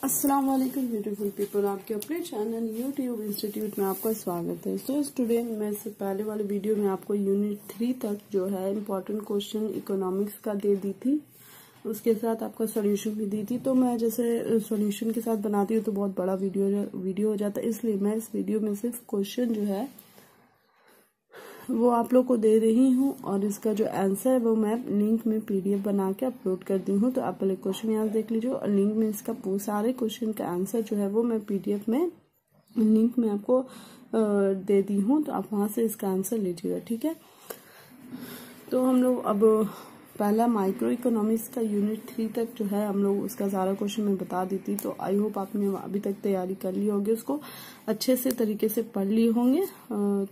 अस्सलाम वालेकुम beautiful people, आपके अपने चैनल यूट्यूब इंस्टीट्यूट में आपका स्वागत है। सो स्टूडेंट, मैं से पहले वाले वीडियो में आपको यूनिट 3 तक जो है इम्पोर्टेंट क्वेश्चन इकोनॉमिक्स का दे दी थी, उसके साथ आपका सॉल्यूशन भी दी थी। तो मैं जैसे सॉल्यूशन के साथ बनाती हूँ तो बहुत बड़ा वीडियो हो जाता है, इसलिए मैं इस वीडियो में सिर्फ क्वेश्चन जो है वो आप लोग को दे रही हूँ और इसका जो आंसर है वो मैं लिंक में पीडीएफ बना के अपलोड कर दी हूँ। तो आप पहले क्वेश्चन यहाँ देख लीजिए और लिंक में इसका सारे क्वेश्चन का आंसर जो है वो मैं पीडीएफ में लिंक में आपको दे दी हूँ, तो आप वहां से इसका आंसर लीजिएगा, ठीक है। तो हम लोग अब पहला माइक्रो इकोनॉमिक्स का यूनिट 3 तक जो है हम लोग उसका सारा क्वेश्चन मैं बता दी थी। तो आई होप आपने अभी तक तैयारी कर ली होगी, उसको अच्छे से तरीके से पढ़ लिए होंगे।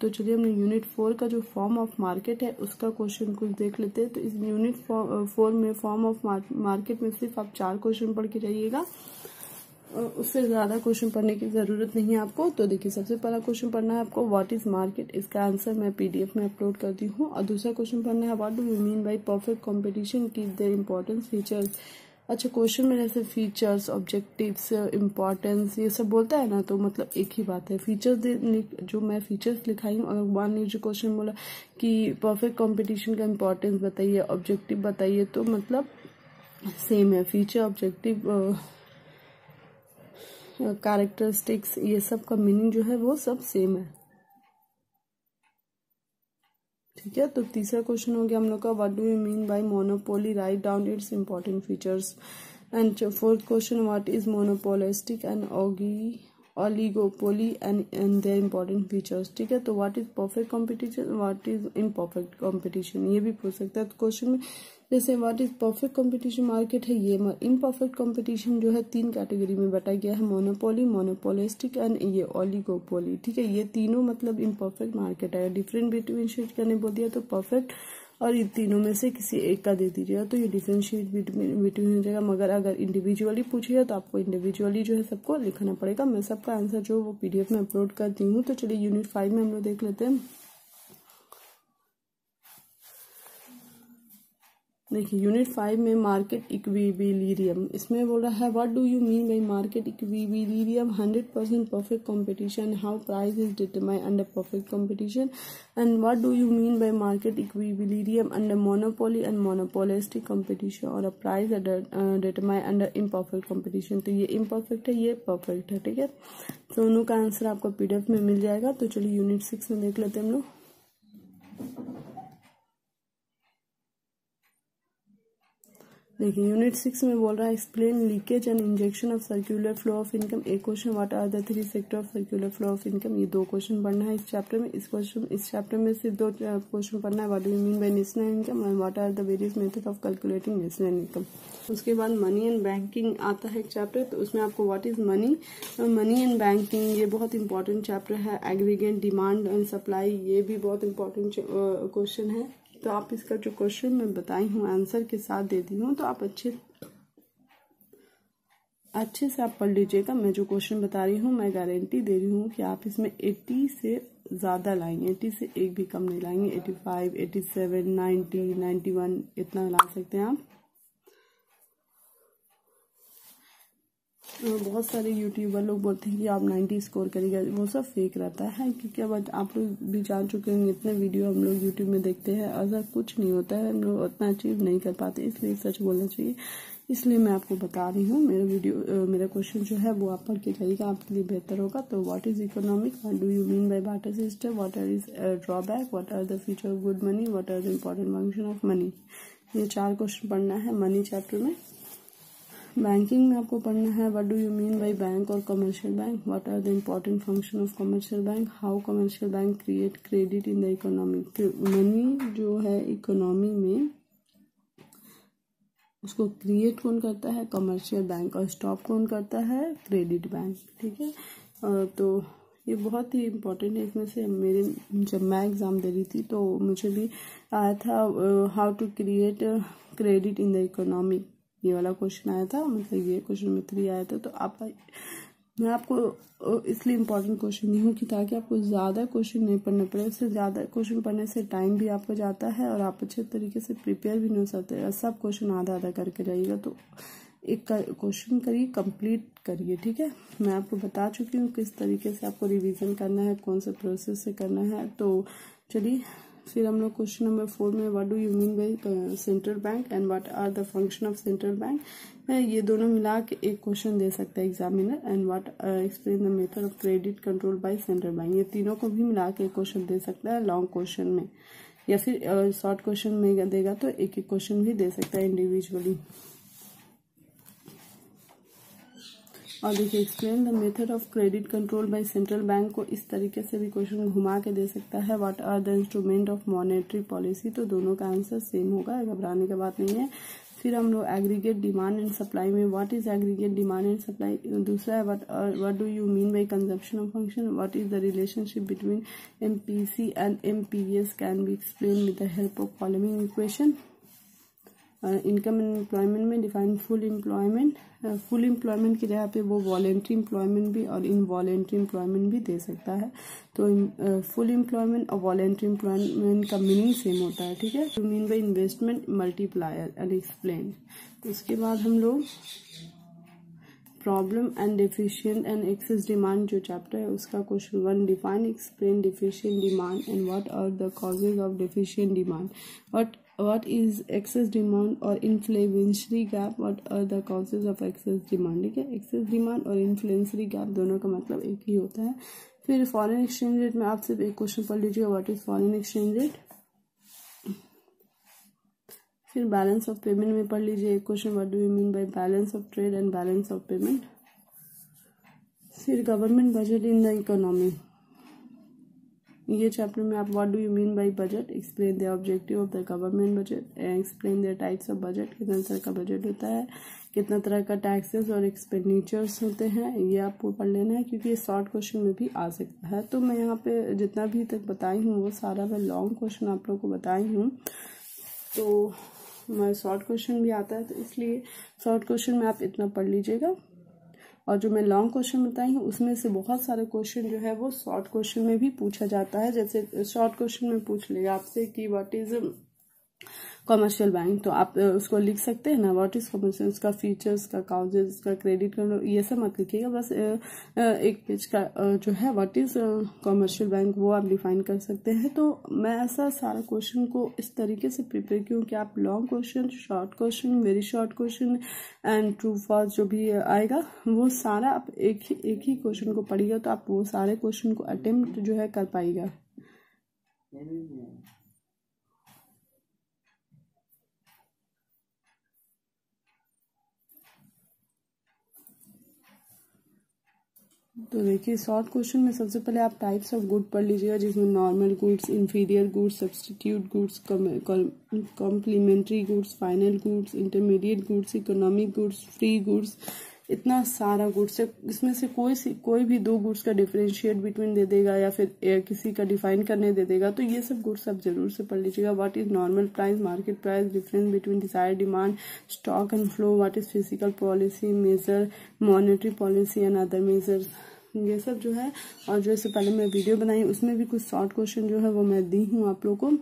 तो चलिए हमने यूनिट 4 का जो फॉर्म ऑफ मार्केट है उसका क्वेश्चन कुछ देख लेते हैं। तो इस यूनिट 4 में फॉर्म ऑफ मार्केट में सिर्फ आप 4 क्वेश्चन पढ़ के जाइएगा, उससे ज्यादा क्वेश्चन पढ़ने की जरूरत नहीं है आपको। तो देखिए, सबसे पहला क्वेश्चन पढ़ना है आपको व्हाट इज मार्केट, इसका आंसर मैं पीडीएफ में अपलोड कर दी हूँ। और दूसरा क्वेश्चन पढ़ना है what do you mean bye perfect competition, keep their importance features. अच्छा, क्वेश्चन में जैसे फीचर्स, ऑब्जेक्टिव्स, इम्पोर्टेंस ये सब बोलता है ना, तो मतलब एक ही बात है। फीचर्स जो मैं फीचर्स लिखाई हूँ, अगर मान लीजिए क्वेश्चन बोला कि परफेक्ट कंपटीशन का इम्पोर्टेंस बताइए, ऑब्जेक्टिव बताइए, तो मतलब सेम है। फीचर, ऑब्जेक्टिव, कैरेक्टरिस्टिक्स, ये सब का मीनिंग जो है वो सब सेम है, ठीक है। तो तीसरा क्वेश्चन हो गया हम लोग का what do you mean bye monopoly, write down it's important features. And fourth question what is monopolistic and oligopoly and there important features, ठीक है। तो what is perfect competition, what is imperfect competition, ये भी पूछ सकता है। तो question में जैसे what is perfect competition market है, ये इम्परफेक्ट कंपटीशन जो है 3 कैटेगरी में बांटा गया है, मोनोपोली, मोनोपोलिस्टिक एंड ये ओलिगोपोली, ठीक है। ये तीनों मतलब इम्परफेक्ट मार्केट है। डिफरेंट डिफरेंशिएट करने बोल दिया तो परफेक्ट और इन तीनों में से किसी एक का दे दीजिएगा, तो ये डिफरेंशिएट बिटवीन हो जाएगा। मगर अगर इंडिविजुअली पूछिएगा तो आपको इंडिविजुअली जो है सबको लिखना पड़ेगा। मैं सबका आंसर जो वो पीडीएफ में अपलोड करती हूँ। तो चलिए यूनिट 5 में हम लोग देख लेते हैं। देखिए, यूनिट 5 में मार्केट इक्विलिब्रियम, इसमें बोल रहा है what do you mean by market equilibrium, 100% perfect competition, how price is determined under perfect competition, and what do you mean by market equilibrium under monopoly and monopolistic competition और price determined under imperfect competition. तो ये imperfect है, ये perfect है, ठीक है। दोनों का आंसर आपको पीडीएफ में मिल जाएगा। तो चलिए यूनिट 6 में देख लेते हैं हम लोग। देखिए, यूनिट 6 में बोल रहा है explain leakage and injection of circular flow of income. एक question what are the 3 sector of circular flow of income, ये 2 क्वेश्चन पढ़ना है इस चैप्टर में। इस चैप्टर में सिर्फ 2 क्वेश्चन पढ़ना है, what do you mean by national income and what are the various method of calculating national income. उसके बाद मनी एंड बैंकिंग आता है एक चैप्टर, तो उसमें आपको what is money and banking, ये बहुत इंपॉर्टेंट चैप्टर है। एग्रीगेट डिमांड एंड सप्लाई, ये भी बहुत इंपॉर्टेंट क्वेश्चन है। तो आप इसका जो क्वेश्चन मैं बताई हूँ आंसर के साथ दे दी हूँ, तो आप अच्छे से आप पढ़ लीजिएगा। मैं जो क्वेश्चन बता रही हूँ मैं गारंटी दे रही हूँ कि आप इसमें 80 से ज्यादा लाएंगे, 80 से एक भी कम नहीं लाएंगे। 85, 87, 90, 91 इतना ला सकते हैं आप। बहुत सारे यूट्यूबर लोग बोलते हैं कि आप 90 स्कोर करिएगा, वो सब फेक रहता है, क्योंकि अब आप लोग भी जान चुके हैं इतने वीडियो हम लोग यूट्यूब में देखते हैं, ऐसा कुछ नहीं होता है, हम लोग उतना अचीव नहीं कर पाते, इसलिए सच बोलना चाहिए। इसलिए मैं आपको बता रही हूँ, मेरा क्वेश्चन जो है वो आप पढ़ के जाइएगा, आपके लिए बेहतर होगा। तो what is economic, what do you mean by barter system, what are is drawback, what are the feature of good money, what are the important function of money, ये 4 क्वेश्चन पढ़ना है मनी चैप्टर में। Banking में आपको पढ़ना है what do you mean by bank और commercial bank, what are the important function of commercial bank, how commercial bank create credit in the economy. Money जो है इकोनॉमी में उसको क्रिएट कौन करता है, कमर्शियल बैंक, और स्टॉप कौन करता है, क्रेडिट बैंक, ठीक है। तो ये बहुत ही इम्पोर्टेंट है। इसमें से जब मैं एग्जाम दे रही थी तो मुझे भी आया था how to create credit in the economy, ये वाला क्वेश्चन आया था, मतलब ये क्वेश्चन में 3 आया था। तो मैं आपको इसलिए इम्पोर्टेंट क्वेश्चन दी हूँ कि ताकि आपको ज्यादा क्वेश्चन नहीं पढ़ने पड़े। उससे ज्यादा क्वेश्चन पढ़ने से टाइम भी आपको जाता है और आप अच्छे तरीके से प्रिपेयर भी नहीं हो सकते। सब क्वेश्चन आधा आधा करके जाइएगा, तो एक क्वेश्चन करिए, कंप्लीट करिए, ठीक है। मैं आपको बता चुकी हूँ किस तरीके से आपको रिवीजन करना है, कौन से प्रोसेस से करना है। तो चलिए फिर हम लोग क्वेश्चन नंबर 4 में what do you mean by central bank and what are the function of central bank, ये दोनों मिला के एक क्वेश्चन दे सकता है examiner. And what explain the method of credit control by central bank, ये तीनों को भी मिला के एक क्वेश्चन दे सकता है लॉन्ग क्वेश्चन में, या फिर शॉर्ट क्वेश्चन में देगा तो एक एक क्वेश्चन भी दे सकता है इंडिविजुअली। और देखिए explain the method of credit control by central bank को इस तरीके से भी क्वेश्चन घुमा के दे सकता है। What are the instrument of monetary policy, तो दोनों का आंसर सेम होगा, घबराने की बात नहीं है। फिर हम लोग एग्रीगेट डिमांड एंड सप्लाई में what is aggregate demand and supply, दूसरा है what do you mean bye consumption of function, what is the relationship between MPC and MPS can be explain with the help of following equation. Income and employment में define full employment की जगह पे वो voluntary employment भी और involuntary employment भी दे सकता है। तो फुल एम्प्लॉयमेंट और वॉलेंट्री एम्प्लॉयमेंट का मीनिंग सेम होता है, ठीक है। To mean by investment multiplier and explain. उसके बाद हम लोग problem and deficient and excess demand जो चैप्टर है उसका question 1, define explain deficient demand and what are the causes of deficient demand, what is excess demand और inflationary gap, what are the causes of excess demand, ठीक है। excess demand और inflationary gap दोनों का मतलब एक ही होता है। फिर फॉरेन एक्सचेंज रेट में आप सिर्फ एक क्वेश्चन पढ़ लीजिए, what is foreign exchange rate. फिर बैलेंस ऑफ पेमेंट में पढ़ लीजिए एक question, what do you mean by balance of trade and balance of payment. फिर government budget in the economy, ये चैप्टर में आप what do you mean by budget, explain the objective of the government budget, explain the types of budget, कितना तरह का budget होता है, कितना तरह का टैक्सेस और एक्सपेंडिचर्स होते हैं, ये आपको पढ़ लेना है क्योंकि ये शॉर्ट क्वेश्चन में भी आ सकता है। तो मैं यहाँ पे जितना भी तक बताई हूँ वो सारा मैं लॉन्ग क्वेश्चन आप लोग को बताई हूँ, तो मैं शॉर्ट क्वेश्चन भी आता है, तो इसलिए शॉर्ट क्वेश्चन में आप इतना पढ़ लीजिएगा। और जो मैं लॉन्ग क्वेश्चन बताई हूँ उसमें से बहुत सारे क्वेश्चन जो है वो शॉर्ट क्वेश्चन में भी पूछा जाता है। जैसे शॉर्ट क्वेश्चन में पूछ लेगा आपसे कि व्हाट इज कमर्शियल बैंक, तो आप उसको लिख सकते हैं ना, व्हाट इज कमर्शियल, उसका फीचर्स, का काउजेस, का क्रेडिट कंट्रोल, ये सब मत लिखिएगा, बस एक पेज का जो है व्हाट इज कमर्शियल बैंक वो आप डिफाइन कर सकते हैं। तो मैं ऐसा सारा क्वेश्चन को इस तरीके से प्रिपेयर किया कि आप long question, short question, very short question and true false जो भी आएगा वो सारा आप एक ही क्वेश्चन को पढ़िएगा, तो आप वो सारे क्वेश्चन को अटेम्प्ट जो है कर पाएगा। तो देखिए शॉर्ट क्वेश्चन में सबसे पहले आप टाइप्स ऑफ गुड पढ़ लीजिएगा, जिसमें normal goods, inferior goods, substitute goods, complementary goods, final goods, intermediate goods, economic goods, free goods, इतना सारा गुड्स है। इसमें से कोई भी 2 गुड्स का डिफरेंशिएट बिटवीन दे देगा या फिर किसी का डिफाइन करने दे देगा, तो ये सब गुड्स आप जरूर से पढ़ लीजिएगा। What is normal price, market price, difference between desired demand, stock and flow, what is physical policy measure, monetary policy and other measures, ये सब जो है। और जो इससे पहले मैं वीडियो बनाई उसमें भी कुछ शॉर्ट क्वेश्चन जो है वो मैं दी हूँ आप लोगों को।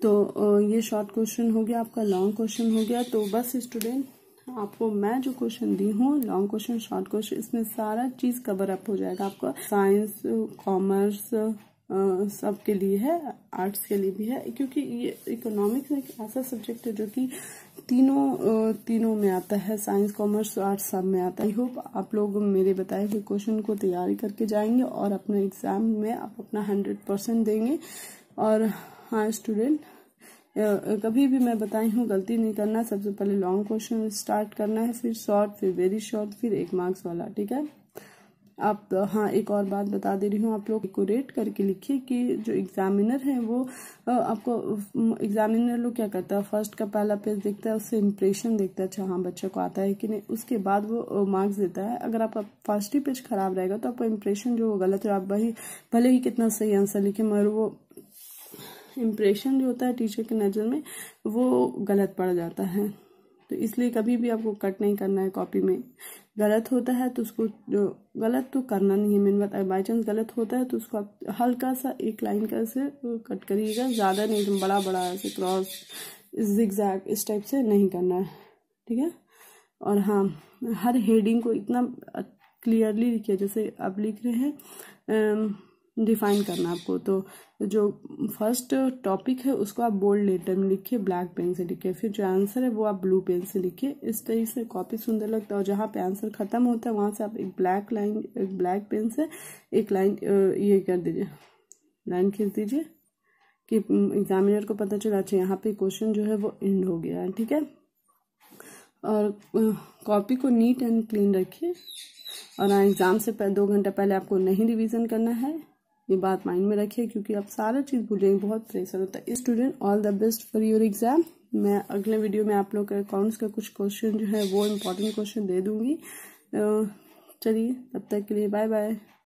तो ये शॉर्ट क्वेश्चन हो गया, आपका लॉन्ग क्वेश्चन हो गया। तो बस स्टूडेंट आपको मैं जो क्वेश्चन दी हूँ, लॉन्ग क्वेश्चन, शॉर्ट क्वेश्चन, इसमें सारा चीज कवर अप हो जाएगा आपका। साइंस, कॉमर्स सबके लिए है, आर्ट्स के लिए भी है, क्योंकि ये इकोनॉमिक्स एक ऐसा सब्जेक्ट है जो कि तीनों में आता है, साइंस, कॉमर्स, आर्ट्स सब में आता है। आई होप आप लोग मेरे बताए हुए क्वेश्चन को तैयारी करके जाएंगे और अपने एग्जाम में आप अपना 100% देंगे। और हाँ स्टूडेंट, कभी भी मैं बताई हूँ गलती नहीं करना, सबसे पहले लॉन्ग क्वेश्चन स्टार्ट करना है, फिर शॉर्ट, फिर वेरी शॉर्ट, फिर 1 मार्क्स वाला, ठीक है। आप हाँ एक और बात बता दे रही हूँ, आप लोग को रेट करके लिखिए कि जो एग्जामिनर है वो आपको, एग्जामिनर लोग क्या करता है, फर्स्ट का पहला पेज देखता है, उससे इम्प्रेशन देखता है, अच्छा हाँ बच्चे को आता है कि नहीं, उसके बाद वो मार्क्स देता है। अगर आपका फर्स्ट ही पेज खराब रहेगा तो आपका इम्प्रेशन जो गलत है, आप भले ही कितना सही आंसर लिखे मगर वो इम्प्रेशन जो होता है टीचर की नज़र में वो गलत पड़ जाता है। तो इसलिए कभी भी आपको कट नहीं करना है कॉपी में। गलत होता है तो उसको, जो गलत तो करना नहीं है, मेन बात, बाई चांस गलत होता है तो उसको आप हल्का सा 1 लाइन का से कट करिएगा, ज़्यादा नहीं, एकदम बड़ा ऐसे क्रॉस, जिगजैग इस टाइप से नहीं करना है, ठीक है। और हाँ, हर हेडिंग को इतना क्लियरली लिखिए, जैसे आप लिख रहे हैं डिफाइन करना आपको, तो जो फर्स्ट टॉपिक है उसको आप बोल्ड लेटर में लिखिए, ब्लैक पेन से लिखिए, फिर जो आंसर है वो आप ब्लू पेन से लिखिए। इस तरीके से कॉपी सुंदर लगता है। और जहाँ पे आंसर खत्म होता है वहां से आप एक ब्लैक पेन से एक लाइन ये कर दीजिए, लाइन खींच दीजिए कि एग्जामिनर को पता चला अच्छा यहाँ पे क्वेश्चन जो है वो एंड हो गया है। ठीक है, और कॉपी को नीट एंड क्लीन रखिए। और एग्जाम से 2 घंटे पहले आपको नहीं रिवीजन करना है, ये बात माइंड में रखिए, क्योंकि आप सारा चीज़ भूलेंगे, बहुत प्रेशर होता है। Student, all the best for your exam. मैं अगले वीडियो में आप लोग के अकाउंट्स का कुछ क्वेश्चन जो है वो इम्पोर्टेंट क्वेश्चन दे दूंगी। चलिए, तब तक के लिए बाय बाय।